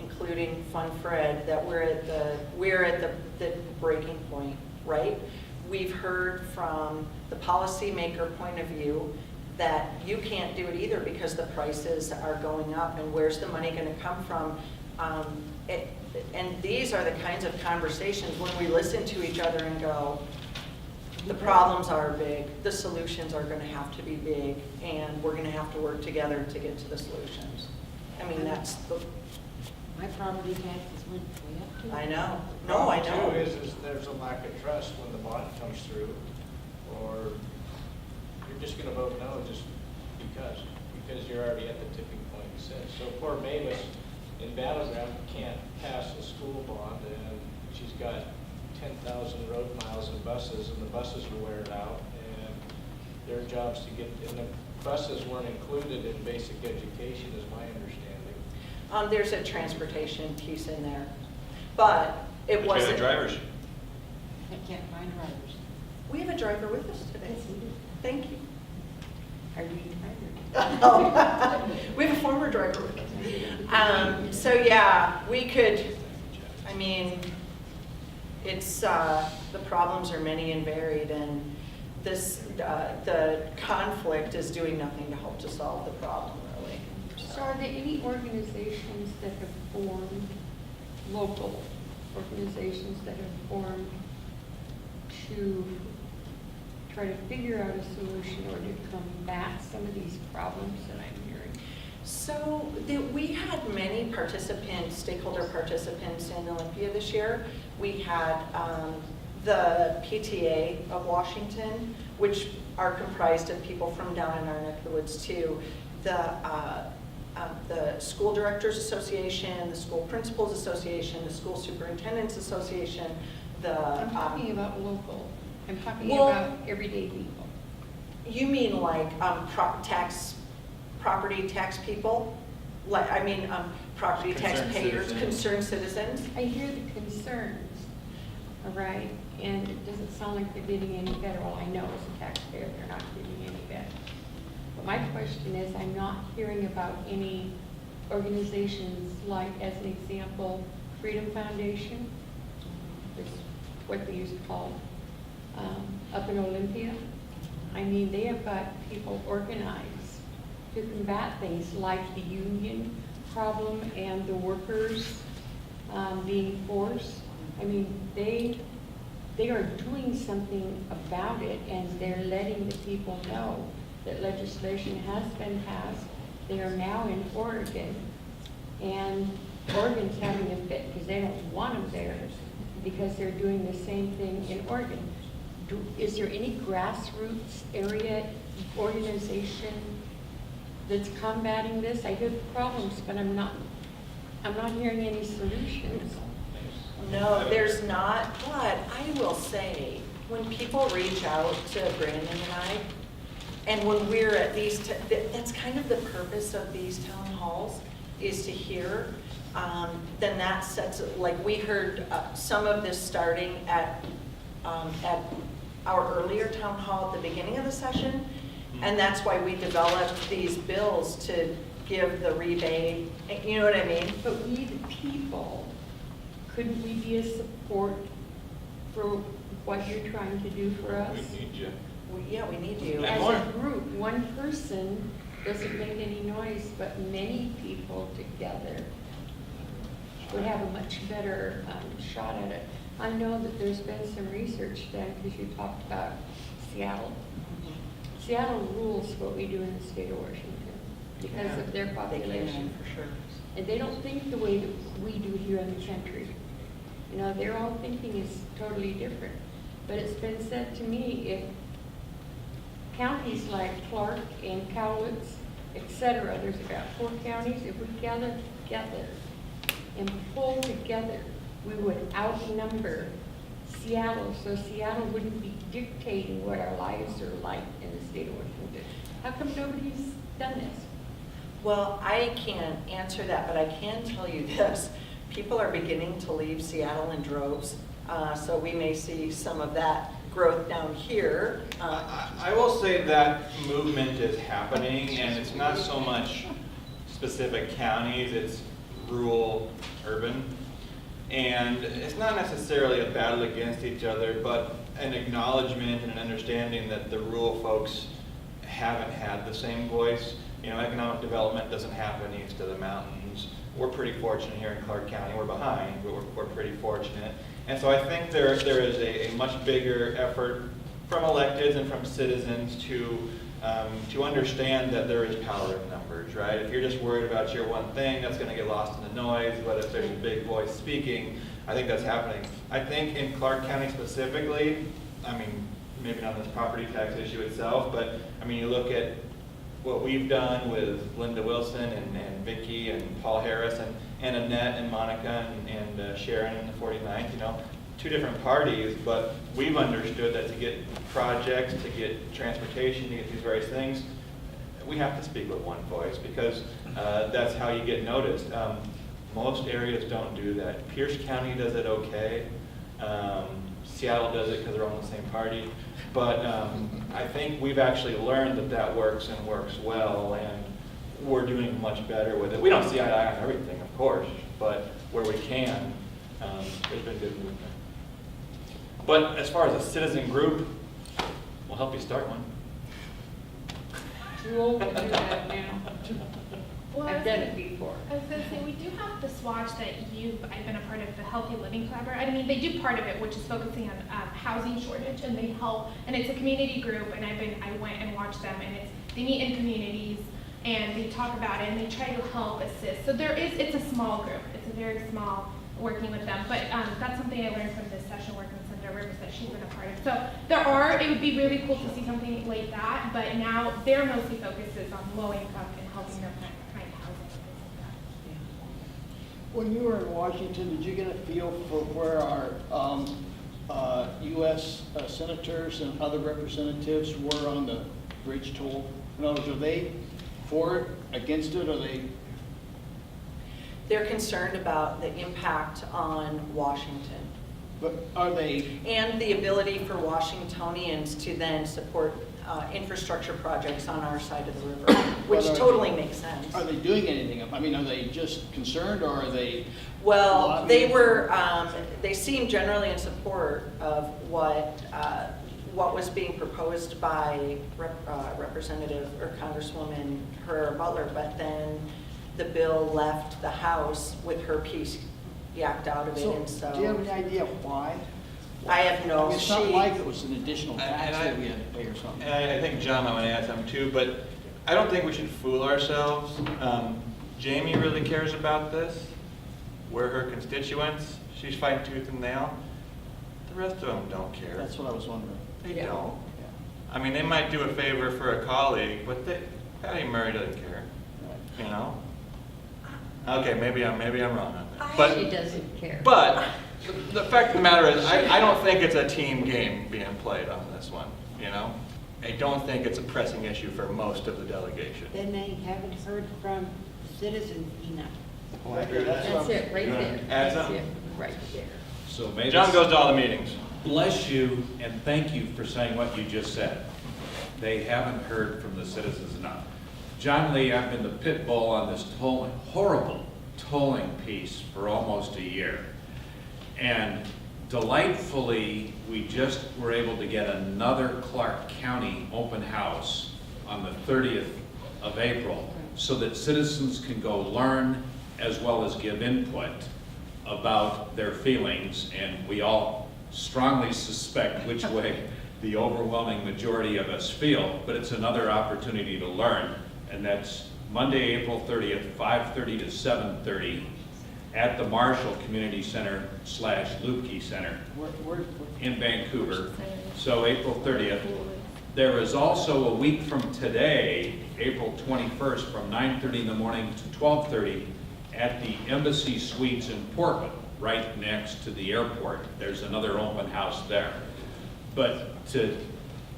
including Fun Fred, that we're at the breaking point, right? We've heard from the policymaker point of view that you can't do it either because the prices are going up, and where's the money going to come from? And these are the kinds of conversations when we listen to each other and go, the problems are big, the solutions are going to have to be big, and we're going to have to work together to get to the solutions. I mean, that's the, My property taxes went way up too. I know. No, I Problem, know. too, is there's a lack of trust when the bond comes through, or you're just gonna vote no just because you're already at the tipping point, you said. So poor Mavis in Battleground can't pass a school bond, and she's got 10,000 road miles and buses, and the buses are wearing out, and their jobs to get, and the buses weren't included in basic education, is my understanding. There's a transportation piece in there, but it But you wasn't. have drivers. I can't find drivers. We have a driver with us today. Yes, we do. Thank you. Are you tired? We have a former driver with us. So yeah, we could, I mean, it's, the problems are many and varied, and this, the conflict is doing nothing to help to solve the problem, really. So are there any organizations that have formed, local organizations that have formed to try to figure out a solution or to combat some of these problems that I'm hearing? So we had many participants, stakeholder participants in Olympia this year. We had the PTA of Washington, which are comprised of people from down in our neck of the woods too. The School Directors Association, the School Principals Association, the School Superintendents Association, I'm talking about local. I'm talking Well- about everyday people. You mean like property tax people? Like, I mean, property tax Concerned payers, citizens. concerned citizens? I hear the concerns, all right, and it doesn't sound like they're getting any better. Well, I know as a taxpayer, they're not getting any better. But my question is, I'm not hearing about any organizations like, as an example, Freedom Foundation, is what they used to call up in Olympia. I mean, they have got people organized to combat things like the union problem and the workers being forced. I mean, they are doing something about it, and they're letting the people know that legislation has been passed. They are now in Oregon, and Oregon's having a fit because they don't want them there because they're doing the same thing in Oregon. Is there any grassroots area organization that's combating this? I hear the problems, but I'm not hearing any solutions. No, there's not, but I will say, when people reach out to Brandon and I, And when we're at these, that's kind of the purpose of these town halls, is to hear. Then that sets, like we heard some of this starting at our earlier town hall at the beginning of the session. And that's why we developed these bills to give the rebate, you know what I mean? But we the people, couldn't we be a support for what you're trying to do for us? We need you. Yeah, we need you. And As more. a group, one person doesn't make any noise, but many people together would have a much better shot at it. I know that there's been some research done, because you talked about Seattle. Seattle rules what we do in the state of Washington because of their They population. can, for sure. And they don't think the way that we do here in the country. You know, their own thinking is totally different. But it's been said to me, if counties like Clark and Cowlitz, et cetera, there's about 4 counties, if we gather together and pull together, we would outnumber Seattle, so Seattle wouldn't be dictating what our lives are like in the state of Washington. How come nobody's done this? Well, I can't answer that, but I can tell you this. People are beginning to leave Seattle in droves, so we may see some of that growth down here. I will say that movement is happening, and it's not so much specific counties, it's rural, urban. And it's not necessarily a battle against each other, but an acknowledgement and an understanding that the rural folks haven't had the same voice. You know, economic development doesn't happen east of the mountains. We're pretty fortunate here in Clark County. We're behind, but we're pretty fortunate. And so I think there is a much bigger effort from electeds and from citizens to understand that there is power in numbers, right? If you're just worried about your one thing, that's going to get lost in the noise. But if there's a big voice speaking, I think that's happening. I think in Clark County specifically, I mean, maybe not this property tax issue itself, but I mean, you look at what we've done with Linda Wilson and Vicki and Paul Harris and Annette and Monica and Sharon in the 49th, you know, 2 different parties, but we've understood that to get projects, to get transportation, to get these various things, we have to speak with one voice because that's how you get noticed. Most areas don't do that. Pierce County does it okay. Seattle does it because they're on the same party. But I think we've actually learned that that works and works well, and we're doing much better with it. We don't see eye to eye on everything, of course, but where we can, there's been good movement. But as far as a citizen group, we'll help you start one. Too old to do that now. Well, I've done it before. I was going to say, we do have the swatch that I've been a part of, the Healthy Living Collaborative. I mean, they do part of it, which is focusing on housing shortage, and they help, and it's a community group, and I went and watched them, and they meet in communities, and they talk about it, and they try to help assist. So it's a small group. It's a very small working with them, but that's something I learned from this session working with Senator Rivers that she's been a part of. So it would be really cool to see something like that, but now their mostly focus is on low income and helping them find housing and things like that. When you were in Washington, did you get a feel for where our U.S. senators and other representatives were on the bridge toll? In other words, are they for it, against it, or they? They're concerned about the impact on Washington But are they? and the ability for Washingtonians to then support infrastructure projects on our side of the river, which But totally makes sense. Are they doing anything? I mean, are they just concerned, or are they? Well, they lobbying? were, they seem generally in support of what was being proposed by Representative or Congresswoman Herrera Butler, but then the bill left the House with her piece yacked out of it, and so. Do you have any idea why? I have I no, mean, it's not she, like it was an additional tax And I- that we had to pay or something. And I think John might want to add something too, but I don't think we should fool ourselves. Jamie really cares about this. We're her constituents. She's fighting tooth and nail. The rest of them don't care. That's what I was wondering. They Yeah. don't. I mean, they might do a favor for a colleague, but Patty Murray doesn't care, you know? Okay, maybe I'm wrong on that. But She doesn't care. But the fact of the matter is, I don't think it's a team game being played on this one, you know? I don't think it's a pressing issue for most of the delegation. Then they haven't heard from citizens enough. Oh, I agree with that. That's it, right there. Add That's something? it, right there. So Mavis, John goes to all the meetings. bless you and thank you for saying what you just said. They haven't heard from the citizens enough. John Lee, I've been the pit bull on this horrible tolling piece for almost a year. And delightfully, we just were able to get another Clark County open house on the 30th of April so that citizens can go learn as well as give input about their feelings. And we all strongly suspect which way the overwhelming majority of us feel, but it's another opportunity to learn. And that's Monday, April 30th, 5:30 to 7:30 at the Marshall Community Center / Lupke Center in Vancouver. So April 30th. There is also a week from today, April 21st, from 9:30 in the morning to 12:30 at the Embassy Suites in Portland, right next to the airport. There's another open house there. But to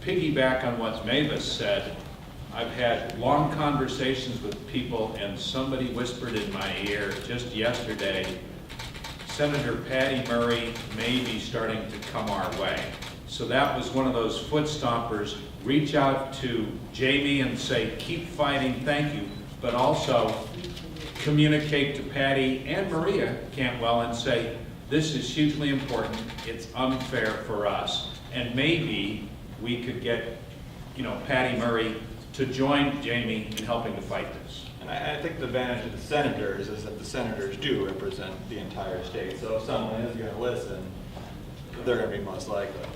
piggyback on what Mavis said, I've had long conversations with people, and somebody whispered in my ear just yesterday, Senator Patty Murray may be starting to come our way. So that was one of those foot stompers. Reach out to Jamie and say, keep fighting, thank you, but also communicate to Patty and Maria Cantwell and say, this is hugely important, it's unfair for us. And maybe we could get, Patty Murray to join Jamie in helping to fight this. And I think the advantage of the senators is that the senators do represent the entire state. So if someone is going to listen, they're going to be most likely.